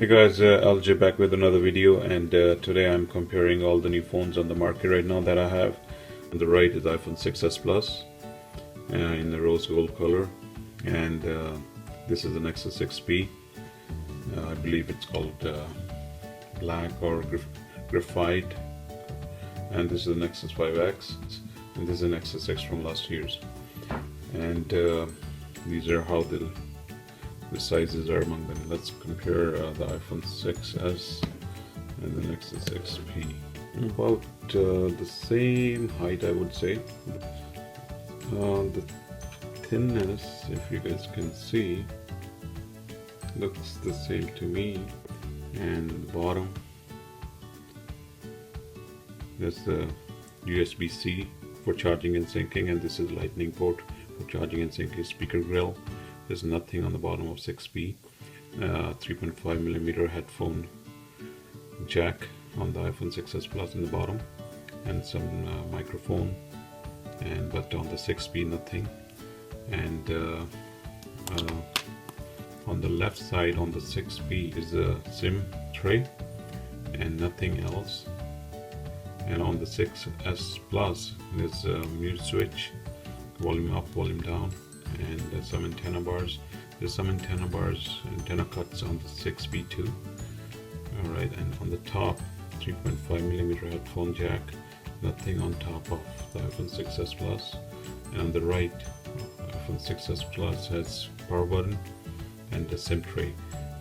Hey guys, LJ back with another video, and today I'm comparing all the new phones on the market right now that I have. On the right is iPhone 6s Plus in the rose gold color, and this is the Nexus 6P. I believe it's called black or graphite, and this is the Nexus 5X, and this is the Nexus 6 from last year's. And these are how the sizes are among them. Let's compare the iPhone 6s and the Nexus 6P. About the same height, I would say. The thinness, if you guys can see, looks the same to me. And the bottom, there's the USB-C for charging and syncing, and this is Lightning port for charging and syncing. Speaker grill. There's nothing on the bottom of 6P. 3.5mm headphone jack on the iPhone 6s Plus in the bottom, and some microphone, but on the 6P nothing. And on the left side on the 6P is a SIM tray and nothing else. And on the 6s Plus there's a mute switch, volume up, volume down, and some antenna bars. There's some antenna cuts on the 6P too. Alright, and on the top 3.5mm headphone jack, nothing on top of the iPhone 6s Plus. And on the right, iPhone 6s Plus has power button and the SIM tray.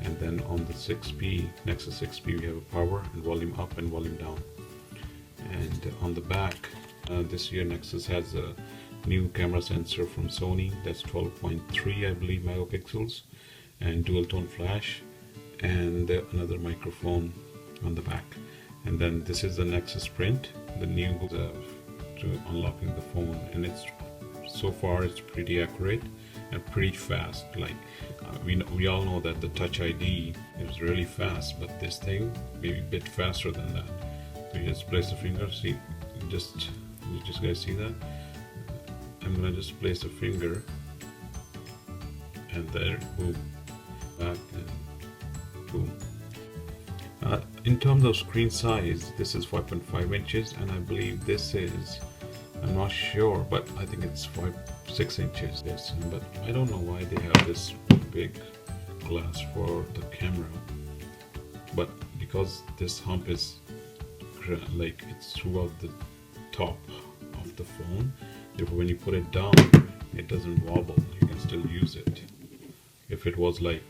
And then on the 6P, Nexus 6P, we have a power and volume up and volume down. And on the back, this year Nexus has a new camera sensor from Sony, that's 12.3 I believe megapixels, and dual tone flash, and another microphone on the back. And then this is the Nexus print, the new to unlocking the phone, and it's so far it's pretty accurate and pretty fast. Like we all know that the Touch ID is really fast, but this thing maybe a bit faster than that. So you just place a finger, see, you just guys see that? I'm gonna just place a finger, and there, boom, back, and boom. In terms of screen size, this is 5.5 inches, and I believe this is, I'm not sure, but I think it's 6 inches. Yes, but I don't know why they have this big glass for the camera, but because this hump is like it's throughout the top of the phone, therefore when you put it down it doesn't wobble, you can still use it. If it was like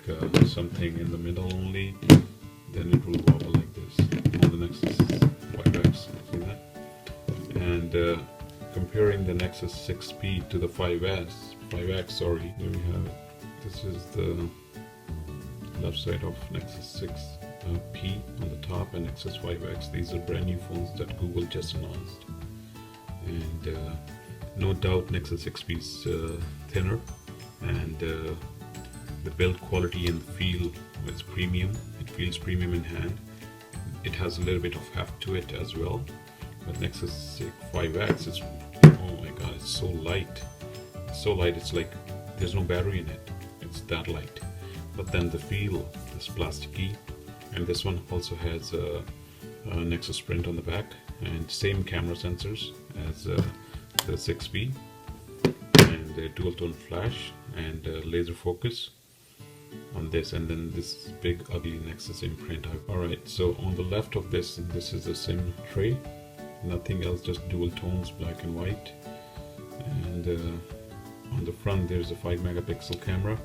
something in the middle only, then it will wobble like this. On the Nexus 5X, see that? And comparing the Nexus 6P to the 5X, sorry, there we have it. This is the left side of Nexus 6P on the top, and Nexus 5X. These are brand new phones that Google just announced. And no doubt Nexus 6P is thinner, and the build quality and feel is premium. It feels premium in hand. It has a little bit of heft to it as well. But Nexus 5X is, oh my god, it's so light. It's so light, it's like there's no battery in it. It's that light. But then the feel is plasticky, and this one also has a Nexus print on the back, and same camera sensors as the 6P, and the dual tone flash and laser focus on this, and then this big ugly Nexus imprint. Alright, so on the left of this is a SIM tray, nothing else, just dual tones, black and white. And on the front there's a 5 megapixel camera.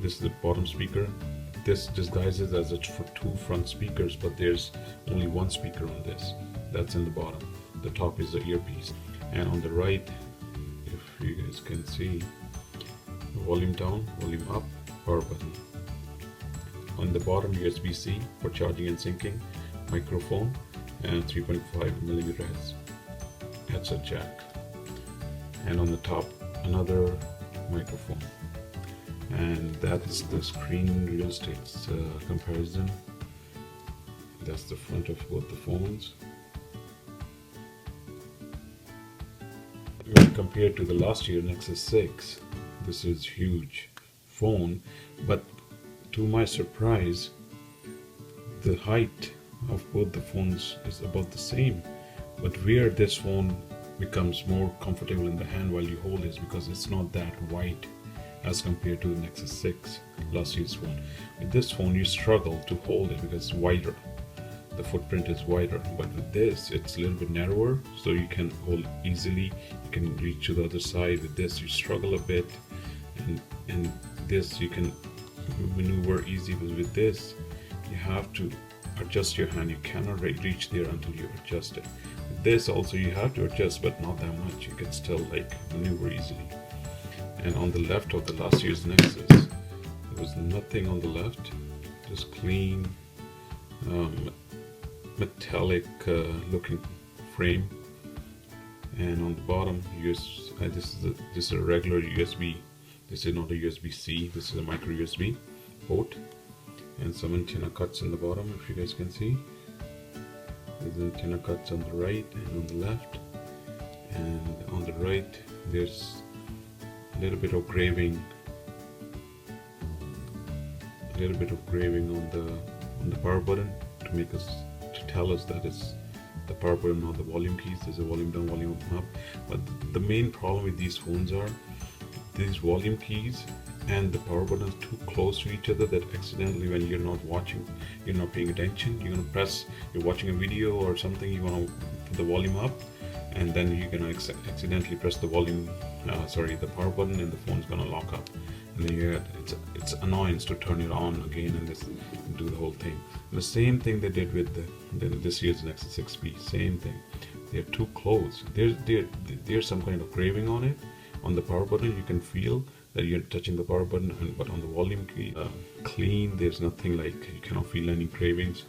This is the bottom speaker. This disguises as for two front speakers, but there's only one speaker on this, that's in the bottom. The top is the earpiece. And on the right, if you guys can see, volume down, volume up, power button. On the bottom, USB-C for charging and syncing, microphone, and 3.5mm headset jack. And on the top, another microphone. And that's the screen real estate comparison. That's the front of both the phones. When compared to the last year Nexus 6, this is huge phone, but to my surprise the height of both the phones is about the same, but where this phone becomes more comfortable in the hand while you hold is because it's not that wide as compared to the Nexus 6, last year's phone. With this phone you struggle to hold it because it's wider, the footprint is wider, but with this it's a little bit narrower, so you can hold easily, you can reach to the other side. With this you struggle a bit, and this you can maneuver easy, but with this you have to adjust your hand, you cannot reach there until you adjust it. With this also you have to adjust, but not that much, you can still like maneuver easily. And on the left of the last year's Nexus, there was nothing on the left, just clean metallic looking frame, and on the bottom this is a regular USB. This is not a USB-C, this is a micro USB port, and some antenna cuts in the bottom, if you guys can see. There's antenna cuts on the right and on the left, and on the right there's a little bit of graving on the power button to tell us that it's the power button or the volume keys. There's a volume down, volume up, but the main problem with these phones are these volume keys and the power button is too close to each other, that accidentally when you're not watching, you're not paying attention, you're gonna press, you're watching a video or something, you want to put the volume up, and then you're gonna accidentally press the the power button, and the phone's gonna lock up, and then it's annoyance to turn it on again and do the whole thing. And the same thing they did with this year's Nexus 6P, same thing. They're too close. There's some kind of graving on it. On the power button you can feel that you're touching the power button, but on the volume key, clean, there's nothing, like you cannot feel any cravings.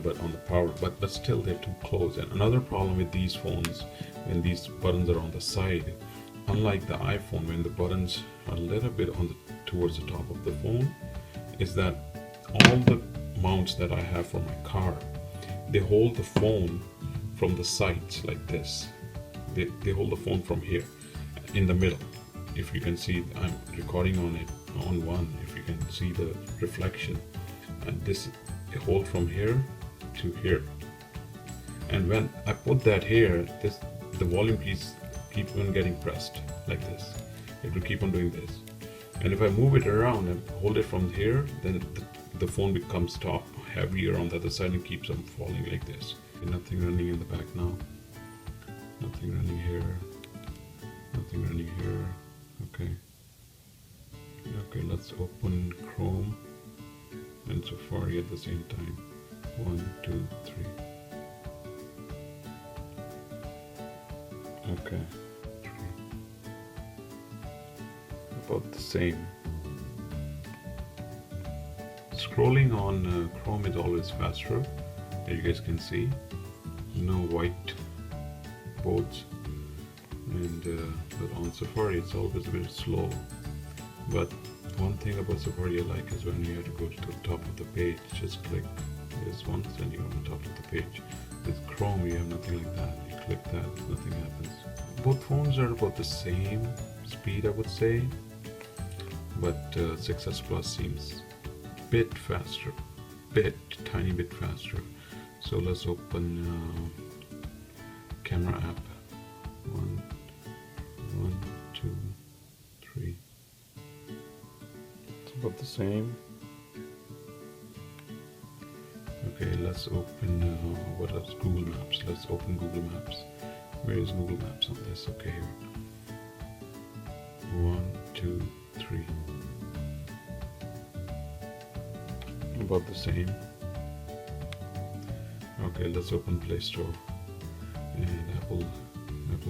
But on the power, but still they're too close. And another problem with these phones, when these buttons are on the side, unlike the iPhone when the buttons are a little bit towards the top of the phone, is that all the mounts that I have for my car, they hold the phone from the sides like this. They hold the phone from here in the middle. If you can see, I'm recording on it on one, if you can see the reflection, and this they hold from here to here, and when I put that here, the volume keys keep on getting pressed like this. It will keep on doing this, and if I move it around and hold it from here, then the phone becomes heavier on the other side and keeps on falling like this. Nothing running in the back now, nothing running here, nothing running here. Okay, let's open Chrome and Safari at the same time. 1, 2, 3. Okay, 3. About the same. Scrolling on Chrome is always faster, as you guys can see. No white boards, and but on Safari it's always a bit slow. But one thing about Safari I like is when you have to go to the top of the page, just click this once and you're on the top of the page. With Chrome you have nothing like that. You click that, nothing happens. Both phones are about the same speed, I would say, but 6S Plus seems a bit faster, tiny bit faster. So let's open camera app. 1, 2, 3. It's about the same. Okay, let's open what else? Google Maps. Let's open Google Maps. Where is Google Maps on this? Okay, here. 1, 2, 3. About the same. Okay, let's open Play Store and Apple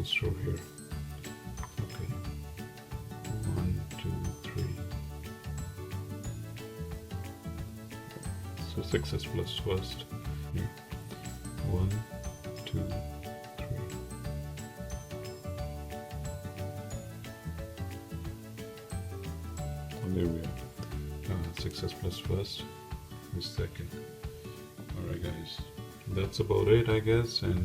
Store here. Okay, 1, 2, 3. So 6S Plus first. Here. 1, 2, 3. And there we are. 6S Plus first. This second. Alright guys, that's about it I guess, and